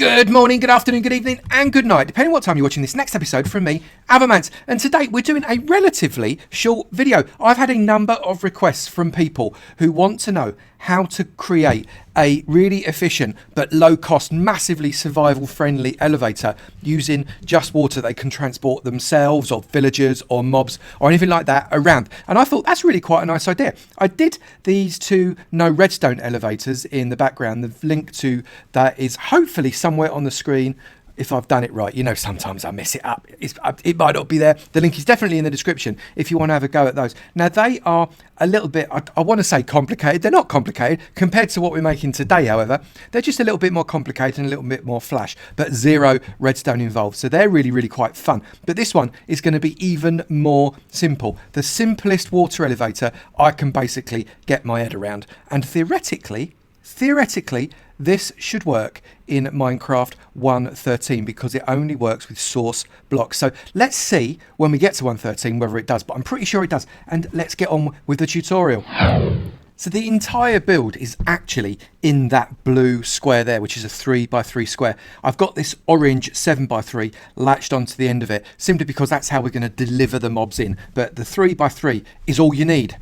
Good morning, good afternoon, good evening, and good night, depending on what time you're watching this next episode from me, Avomance. And today we're doing a relatively short video. I've had a number of requests from people who want to know how to create a really efficient but low cost, massively survival friendly elevator using just water they can transport themselves or villagers or mobs or anything like that around. And I thought that's really quite a nice idea. I did these two No Redstone elevators in the background. The link to that is hopefully somewhere on the screen. If I've done it right, you know, sometimes I mess it up. It might not be there. The link is definitely in the description if you want to have a go at those. Now, they are a little bit, I want to say complicated. They're not complicated compared to what we're making today, however. They're just a little bit more complicated and a little bit more flash, but zero redstone involved. So they're really, really quite fun. But this one is going to be even more simple. The simplest water elevator I can basically get my head around. And theoretically, this should work in Minecraft 1.13 because it only works with source blocks. So let's see when we get to 1.13 whether it does, but I'm pretty sure it does. And let's get on with the tutorial. So the entire build is actually in that blue square there, which is a 3x3 square. I've got this orange 7x3 latched onto the end of it, simply because that's how we're going to deliver the mobs in. But the 3x3 is all you need.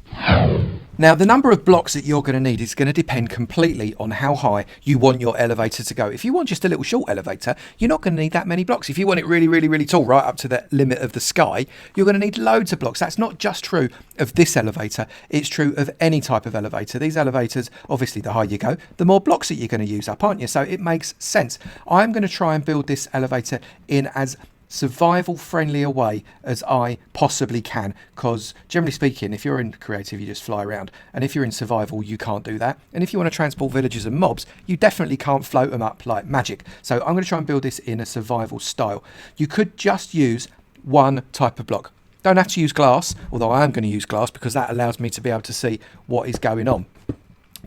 Now, the number of blocks that you're going to need is going to depend completely on how high you want your elevator to go. If you want just a little short elevator, you're not going to need that many blocks. If you want it really, really, really tall, right up to the limit of the sky, you're going to need loads of blocks. That's not just true of this elevator. It's true of any type of elevator. These elevators, obviously, the higher you go, the more blocks that you're going to use up, aren't you? So it makes sense. I'm going to try and build this elevator in as survival friendly a way as I possibly can, because generally speaking, if you're in creative, you just fly around, and if you're in survival, you can't do that. And if you want to transport villagers and mobs, you definitely can't float them up like magic. So I'm going to try and build this in a survival style. You could just use one type of block. Don't have to use glass, although I am going to use glass because that allows me to be able to see what is going on.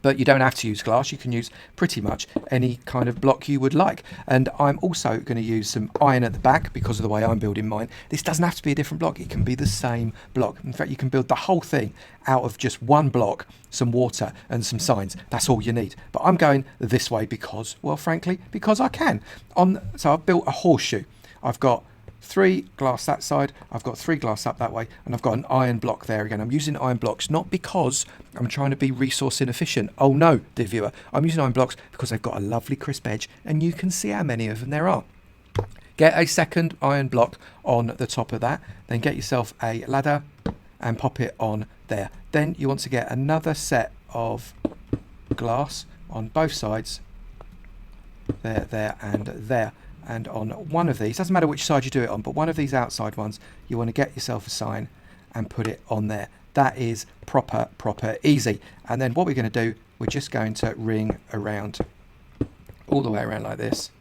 But you don't have to use glass. You can use pretty much any kind of block you would like. And I'm also going to use some iron at the back because of the way I'm building mine. This doesn't have to be a different block. It can be the same block. In fact, you can build the whole thing out of just one block, some water and some signs. That's all you need. But I'm going this way because, well, frankly, because I can. So I've built a horseshoe. I've got 3 glass that side, I've got 3 glass up that way, and I've got an iron block there again. I'm using iron blocks not because I'm trying to be resource inefficient. Oh no, dear viewer. I'm using iron blocks because they've got a lovely crisp edge and you can see how many of them there are. Get a second iron block on the top of that, then get yourself a ladder and pop it on there. Then you want to get another set of glass on both sides, there and there. And on one of these, doesn't matter which side you do it on, but one of these outside ones, you want to get yourself a sign and put it on there. That is proper easy. And then what we're going to do, we're just going to ring around all the way around like this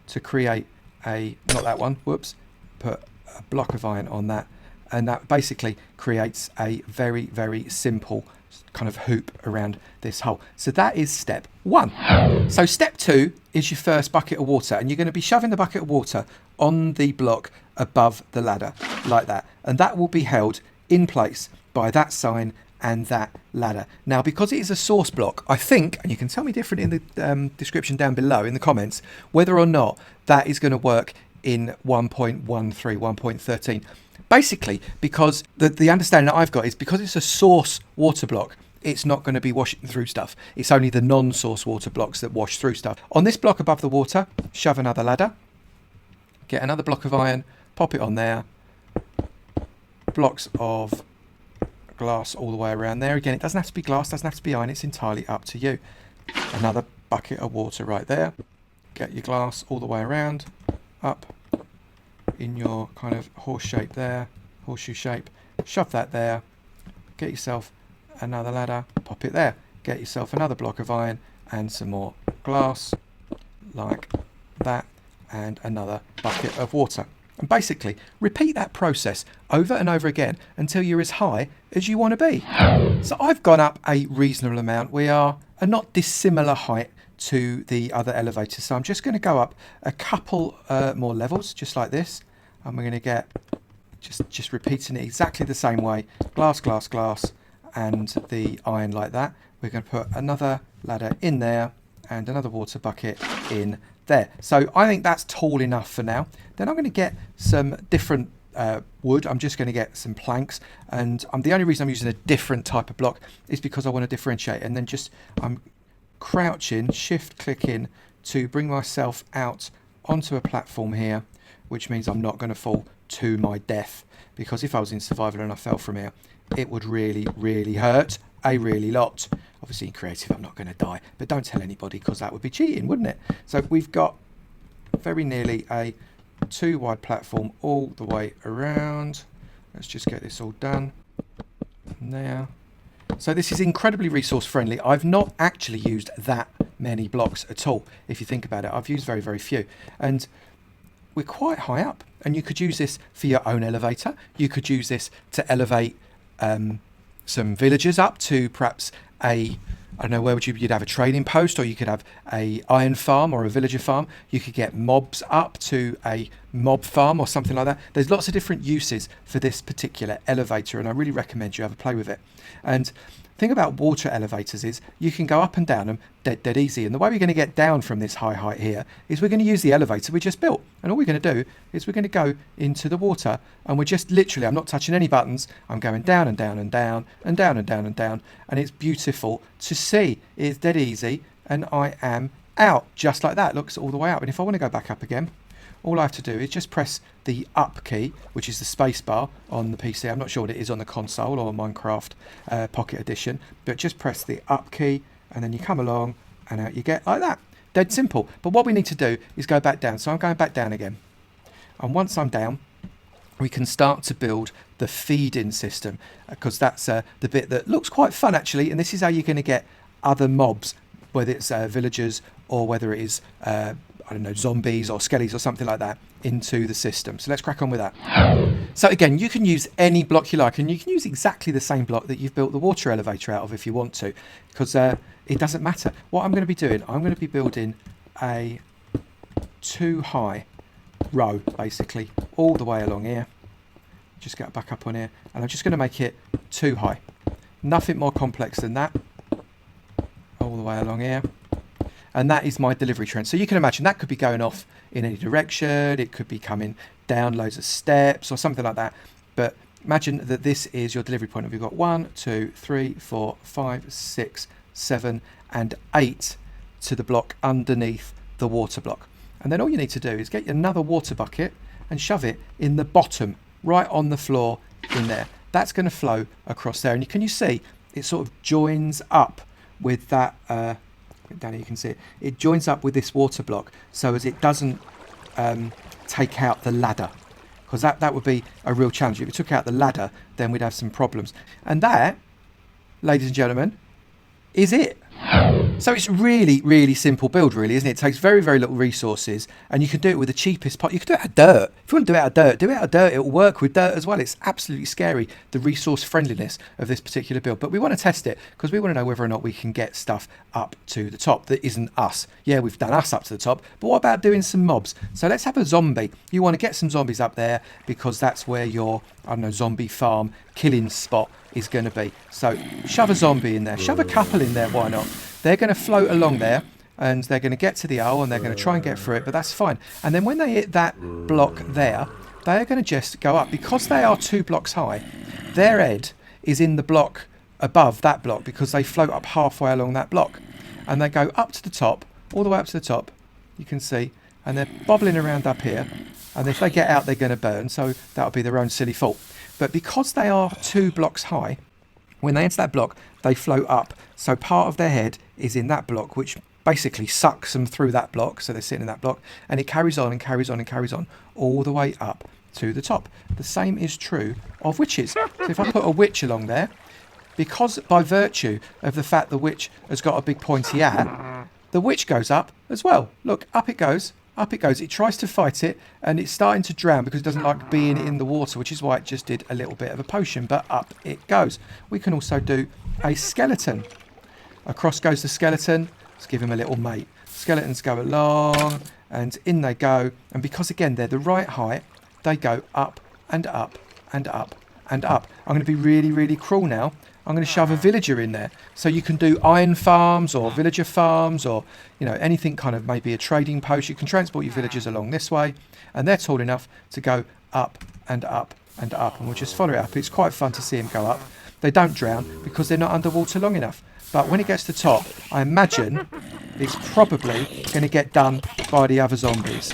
to create not that one, whoops, put a block of iron on that. And that basically creates a very, very simple kind of hoop around this hole. So that is step 1. So step 2 is your first bucket of water, and you're going to be shoving the bucket of water on the block above the ladder like that, and that will be held in place by that sign and that ladder. Now, because it is a source block, I think, and you can tell me different in the description down below in the comments, whether or not that is going to work in 1.13, 1.13. Basically, because the understanding that I've got is because it's a source water block, it's not going to be washing through stuff. It's only the non-source water blocks that wash through stuff. On this block above the water, shove another ladder, get another block of iron, pop it on there, blocks of glass all the way around there. Again, it doesn't have to be glass, doesn't have to be iron, it's entirely up to you. Another bucket of water right there. Get your glass all the way around, up in your kind of horse shape there, horseshoe shape, shove that there, get yourself another ladder, pop it there, get yourself another block of iron and some more glass like that, and another bucket of water. And basically repeat that process over and over again until you're as high as you want to be. So I've gone up a reasonable amount. We are a not dissimilar height to the other elevators, so I'm just going to go up a couple more levels just like this, and we're going to get just repeating it exactly the same way, glass, and the iron like that. We're going to put another ladder in there and another water bucket in there. So I think that's tall enough for now. Then I'm going to get some different wood. I'm just going to get some planks, and the only reason I'm using a different type of block is because I want to differentiate. And then I'm crouching, shift clicking to bring myself out onto a platform here, which means I'm not going to fall to my death, because if I was in survival and I fell from here, it would really, really hurt a really lot. Obviously in creative I'm not going to die, but don't tell anybody, because that would be cheating, wouldn't it? So we've got very nearly a 2 wide platform all the way around. Let's just get this all done now. So this is incredibly resource friendly. I've not actually used that many blocks at all. If you think about it, I've used very, very few, and we're quite high up, and you could use this for your own elevator. You could use this to elevate some villagers up to perhaps I don't know, where would you'd have a trading post, or you could have a iron farm or a villager farm. You could get mobs up to a mob farm or something like that. There's lots of different uses for this particular elevator, and I really recommend you have a play with it. And the thing about water elevators is you can go up and down them dead easy. And the way we're going to get down from this high height here is we're going to use the elevator we just built. And all we're going to do is we're going to go into the water, and we're just literally, I'm not touching any buttons. I'm going down and down and down and down and down and down. And it's beautiful to see. It's dead easy. And I am out just like that. Looks all the way up. And if I want to go back up again, all I have to do is just press the up key, which is the space bar on the PC. I'm not sure what it is on the console or Minecraft Pocket Edition, but just press the up key, and then you come along and out you get like that. Dead simple. But what we need to do is go back down. So I'm going back down again. And once I'm down, we can start to build the feed-in system, because that's the bit that looks quite fun actually. And this is how you're going to get other mobs, whether it's villagers or whether it is I don't know, zombies or skellies or something like that, into the system. So let's crack on with that. So again, you can use any block you like, and you can use exactly the same block that you've built the water elevator out of if you want to, because it doesn't matter. What I'm going to be doing, I'm going to be building a 2 high row, basically, all the way along here. Just get back up on here, and I'm just going to make it 2 high. Nothing more complex than that. All the way along here. And that is my delivery trend. So you can imagine that could be going off in any direction. It could be coming down loads of steps or something like that. But imagine that this is your delivery point. We've got 1, 2, 3, 4, 5, 6, 7, and 8 to the block underneath the water block. And then all you need to do is get another water bucket and shove it in the bottom, right on the floor in there. That's going to flow across there. And can you see it sort of joins up with that... down here you can see it joins up with this water block, so as it doesn't take out the ladder, because that would be a real challenge. If it took out the ladder, then we'd have some problems. And that, ladies and gentlemen, is it. So it's really, really simple build, really, isn't it? It takes very, very little resources, and you can do it with the cheapest pot. You can do it out of dirt. If you want to do it out of dirt, do it out of dirt. It'll work with dirt as well. It's absolutely scary, the resource friendliness of this particular build. But we want to test it, because we want to know whether or not we can get stuff up to the top that isn't us. Yeah, we've done us up to the top, but what about doing some mobs? So let's have a zombie. You want to get some zombies up there, because that's where your, I don't know, zombie farm killing spot is going to be. So shove a zombie in there, shove a couple in there, why not? They're going to float along there, and they're going to get to the hole, and they're going to try and get through it, but that's fine. And then when they hit that block there, they are going to just go up. Because they are 2 blocks high, their head is in the block above that block, because they float up halfway along that block. And they go up to the top, all the way up to the top, you can see, and they're bobbling around up here. And if they get out, they're going to burn, so that'll be their own silly fault. But because they are 2 blocks high, when they enter that block, they float up. So part of their head is in that block, which basically sucks them through that block. So they're sitting in that block, and it carries on and carries on and carries on all the way up to the top. The same is true of witches. So if I put a witch along there, because by virtue of the fact the witch has got a big pointy hat, the witch goes up as well. Look, up it goes. Up it goes. It tries to fight it, and it's starting to drown because it doesn't like being in the water, which is why it just did a little bit of a potion, but up it goes. We can also do a skeleton. Across goes the skeleton. Let's give him a little mate. Skeletons go along, and in they go. And because, again, they're the right height, they go up and up and up and up. I'm going to be really, really cruel now. I'm going to shove a villager in there. So you can do iron farms or villager farms, or anything kind of maybe a trading post. You can transport your villagers along this way, and they're tall enough to go up and up and up, and we'll just follow it up. It's quite fun to see them go up. They don't drown because they're not underwater long enough. But when it gets to the top, I imagine it's probably going to get done by the other zombies.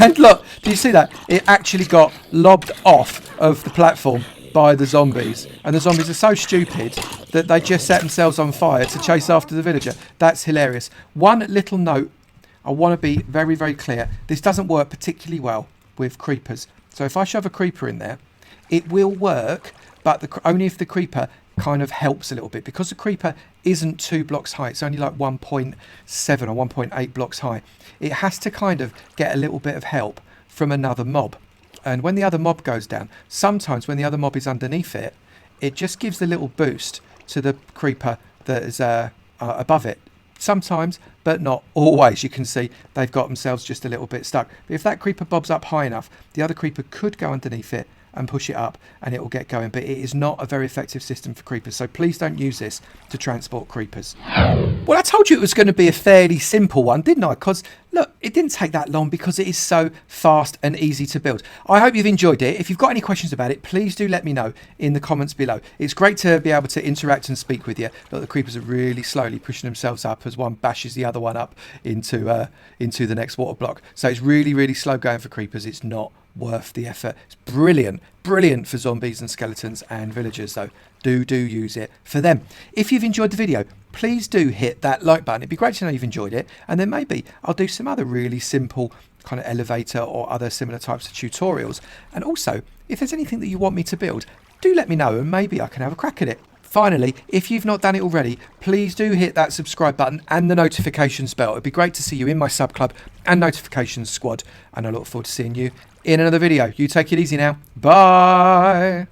And look, do you see that? It actually got lobbed off of the platform by the zombies. And the zombies are so stupid that they just set themselves on fire to chase after the villager. That's hilarious. One little note, I want to be very, very clear. This doesn't work particularly well with creepers. So if I shove a creeper in there, it will work, but only if the creeper kind of helps a little bit, because the creeper isn't 2 blocks high. It's only like 1.7 or 1.8 blocks high. It has to kind of get a little bit of help from another mob. And when the other mob goes down, sometimes when the other mob is underneath it, it just gives a little boost to the creeper that is above it. Sometimes, but not always. You can see they've got themselves just a little bit stuck. But if that creeper bobs up high enough, the other creeper could go underneath it and push it up, and it will get going. But it is not a very effective system for creepers, so please don't use this to transport creepers. Well, I told you it was going to be a fairly simple one, didn't I? Because look, it didn't take that long because it is so fast and easy to build. I hope you've enjoyed it. If you've got any questions about it, please do let me know in the comments below. It's great to be able to interact and speak with you. Look, the creepers are really slowly pushing themselves up as one bashes the other one up into the next water block. So it's really, really slow going for creepers. It's not worth the effort. It's brilliant for zombies and skeletons and villagers, though. Do use it for them. If you've enjoyed the video, please do hit that like button. It'd be great to know you've enjoyed it, and then maybe I'll do some other really simple kind of elevator or other similar types of tutorials. And also, if there's anything that you want me to build, do let me know, and maybe I can have a crack at it. Finally, if you've not done it already, please do hit that subscribe button and the notifications bell. It'd be great to see you in my sub club and notifications squad, and I look forward to seeing you in another video. You take it easy now. Bye.